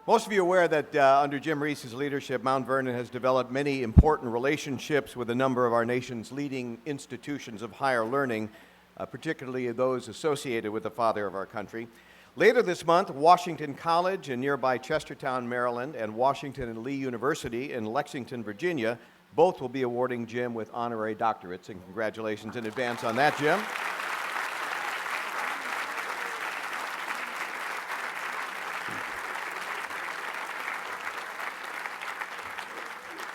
Most of you are aware that under Jim Rees' leadership, Mount Vernon has developed many important relationships with a number of our nation's leading institutions of higher learning, particularly those associated with the father of our country. Later this month, Washington College in nearby Chestertown, Maryland, and Washington and Lee University in Lexington, Virginia, both will be awarding Jim with honorary doctorates, and congratulations in advance on that, Jim.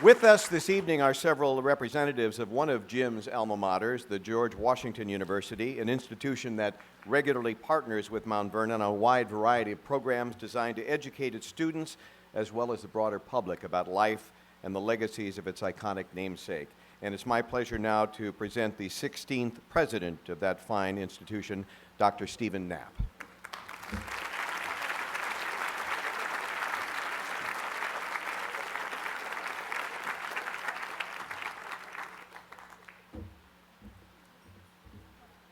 With us this evening are several representatives of one of Jim's alma maters, the George Washington University, an institution that regularly partners with Mount Vernon on a wide variety of programs designed to educate its students as well as the broader public about life and the legacies of its iconic namesake. And it's my pleasure now to present the 16th president of that fine institution, Dr. Steven Knapp.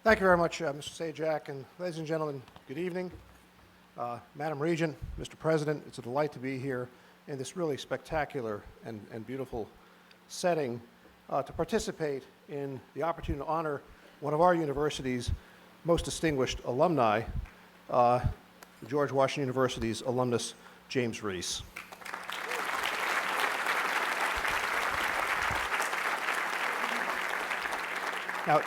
Thank you very much, Mr. Sajak, and ladies and gentlemen, good evening. Madam Regent, Mr. President, it's a delight to be here in this really spectacular and beautiful setting to participate in the opportunity to honor one of our university's most distinguished alumni, the George Washington University's alumnus, James Rees. Now,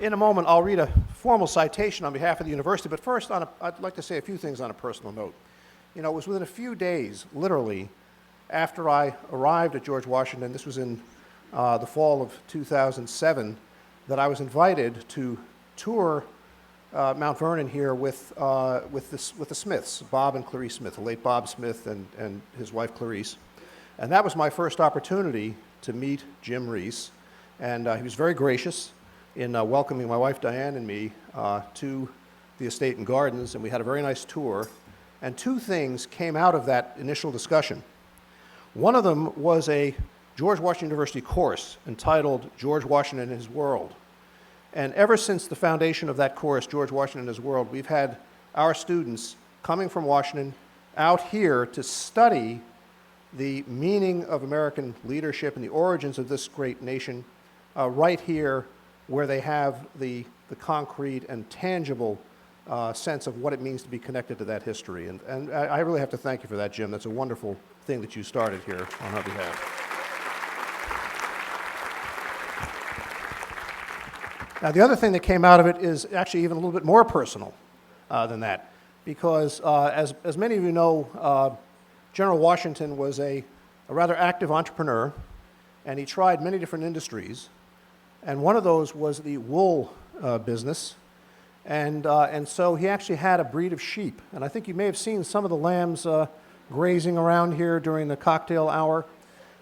in a moment, I'll read a formal citation on behalf of the university, but first, I'd like to say a few things on a personal note. You know, it was within a few days, literally, after I arrived at George Washington, this was in the fall of 2007, that I was invited to tour Mount Vernon here with the Smiths, Bob and Clarice Smith, the late Bob Smith and his wife Clarice. And that was my first opportunity to meet Jim Rees, and he was very gracious in welcoming my wife Diane and me to the estate and gardens, and we had a very nice tour. And two things came out of that initial discussion. One of them was a George Washington University course entitled George Washington and His World. And ever since the foundation of that course, George Washington and His World, we've had our students coming from Washington out here to study the meaning of American leadership and the origins of this great nation right here, where they have the concrete and tangible sense of what it means to be connected to that history. And I really have to thank you for that, Jim. That's a wonderful thing that you started here on our behalf. Now, the other thing that came out of it is actually even a little bit more personal than that, because as many of you know, General Washington was a rather active entrepreneur, and he tried many different industries. And one of those was the wool business, and so he actually had a breed of sheep. And I think you may have seen some of the lambs grazing around here during the cocktail hour.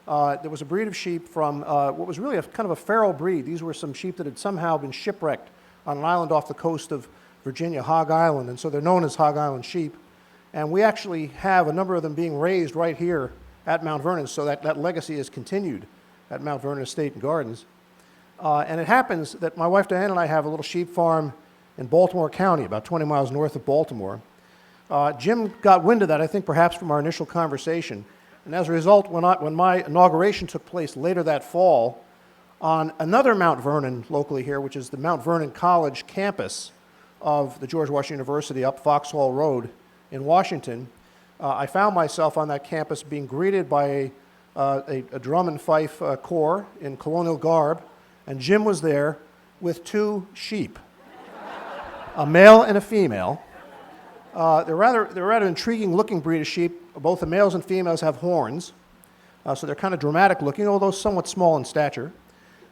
There was a breed of sheep from what was really kind of a feral breed. These were some sheep that had somehow been shipwrecked on an island off the coast of Virginia, Hog Island, and so they're known as Hog Island sheep. And we actually have a number of them being raised right here at Mount Vernon, so that legacy is continued at Mount Vernon Estate and Gardens. And it happens that my wife Diane and I have a little sheep farm in Baltimore County, about 20 miles north of Baltimore. Jim got wind of that, I think perhaps from our initial conversation. And as a result, when my inauguration took place later that fall, on another Mount Vernon locally here, which is the Mount Vernon College campus of the George Washington University up Foxhall Road in Washington, I found myself on that campus being greeted by a drum and fife corps in colonial garb. And Jim was there with two sheep, a male and a female. They're rather intriguing looking breed of sheep. Both the males and females have horns, so they're kind of dramatic looking, although somewhat small in stature,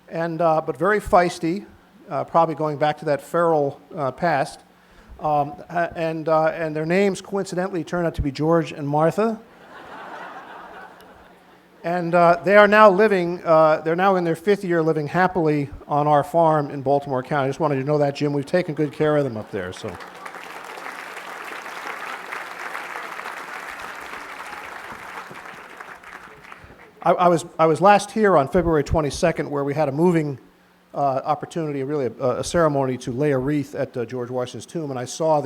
and but very feisty, probably going back to that feral past. And their names coincidentally turn out to be George and Martha. And they are now living, they're now in their fifth year living happily on our farm in Baltimore County. I just wanted you to know that, Jim. We've taken good care of them up there. So, I was last here on February 22nd, where we had a moving opportunity, really a ceremony to lay a wreath at George Washington's tomb, and I saw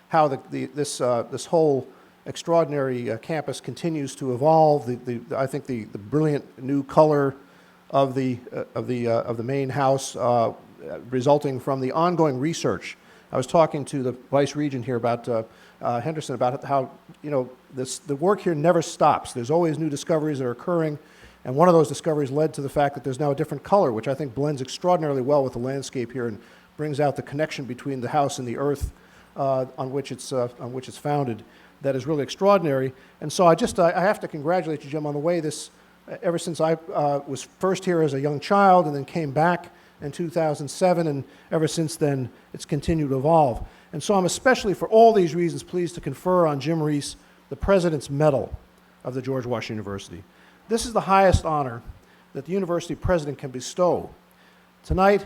how this whole extraordinary campus continues to evolve. I think the brilliant new color of the main house resulting from the ongoing research. I was talking to the Vice Regent here about Henderson about how, you know, the work here never stops. There's always new discoveries that are occurring, and one of those discoveries led to the fact that there's now a different color, which I think blends extraordinarily well with the landscape here and brings out the connection between the house and the earth on which it's founded. That is really extraordinary. And so I have to congratulate you, Jim, on the way this, ever since I was first here as a young child and then came back in 2007, and ever since then, it's continued to evolve. And so I'm especially, for all these reasons, pleased to confer on Jim Rees the President's Medal of the George Washington University. This is the highest honor that the university president can bestow. Tonight,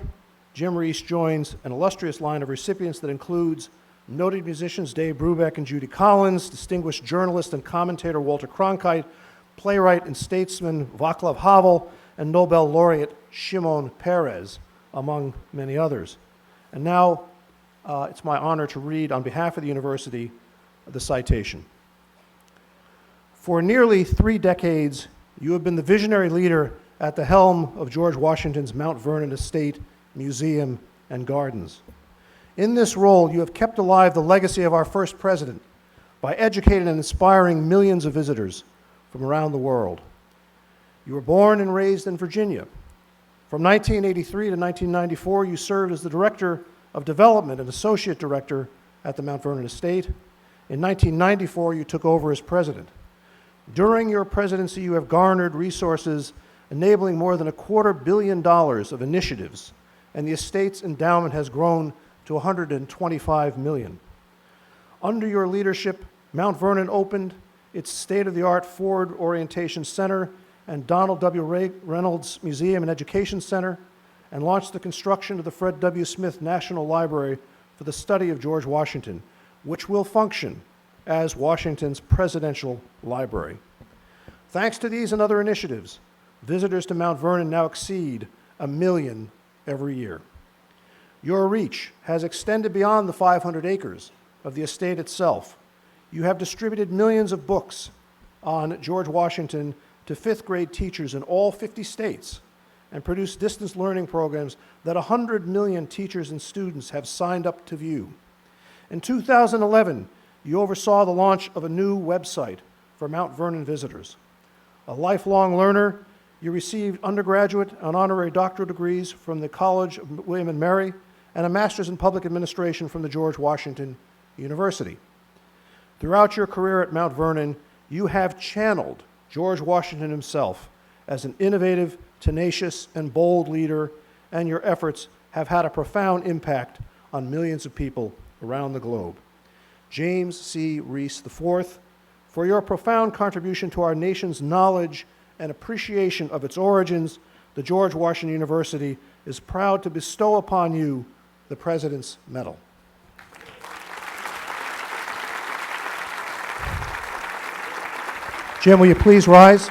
Jim Rees joins an illustrious line of recipients that includes noted musicians Dave Brubeck and Judy Collins, distinguished journalist and commentator Walter Cronkite, playwright and statesman Václav Havel, and Nobel laureate Shimon Peres, among many others. And now, it's my honor to read on behalf of the university the citation. For nearly 3 decades, you have been the visionary leader at the helm of George Washington's Mount Vernon Estate, Museum, and Gardens. In this role, you have kept alive the legacy of our first president by educating and inspiring millions of visitors from around the world. You were born and raised in Virginia. From 1983 to 1994, you served as the Director of Development and Associate Director at the Mount Vernon Estate. In 1994, you took over as president. During your presidency, you have garnered resources enabling more than $250 million of initiatives, and the estate's endowment has grown to $125 million. Under your leadership, Mount Vernon opened its state-of-the-art Forward Orientation Center and Donald W. Reynolds Museum and Education Center, and launched the construction of the Fred W. Smith National Library for the study of George Washington, which will function as Washington's presidential library. Thanks to these and other initiatives, visitors to Mount Vernon now exceed 1 million every year. Your reach has extended beyond the 500 acres of the estate itself. You have distributed millions of books on George Washington to 5th grade teachers in all 50 states and produced distance learning programs that 100 million teachers and students have signed up to view. In 2011, you oversaw the launch of a new website for Mount Vernon visitors. A lifelong learner, you received undergraduate and honorary doctoral degrees from the College of William and Mary and a master's in public administration from the George Washington University. Throughout your career at Mount Vernon, you have channeled George Washington himself as an innovative, tenacious, and bold leader, and your efforts have had a profound impact on millions of people around the globe. James C. Rees IV, for your profound contribution to our nation's knowledge and appreciation of its origins, the George Washington University is proud to bestow upon you the President's Medal. Jim, will you please rise?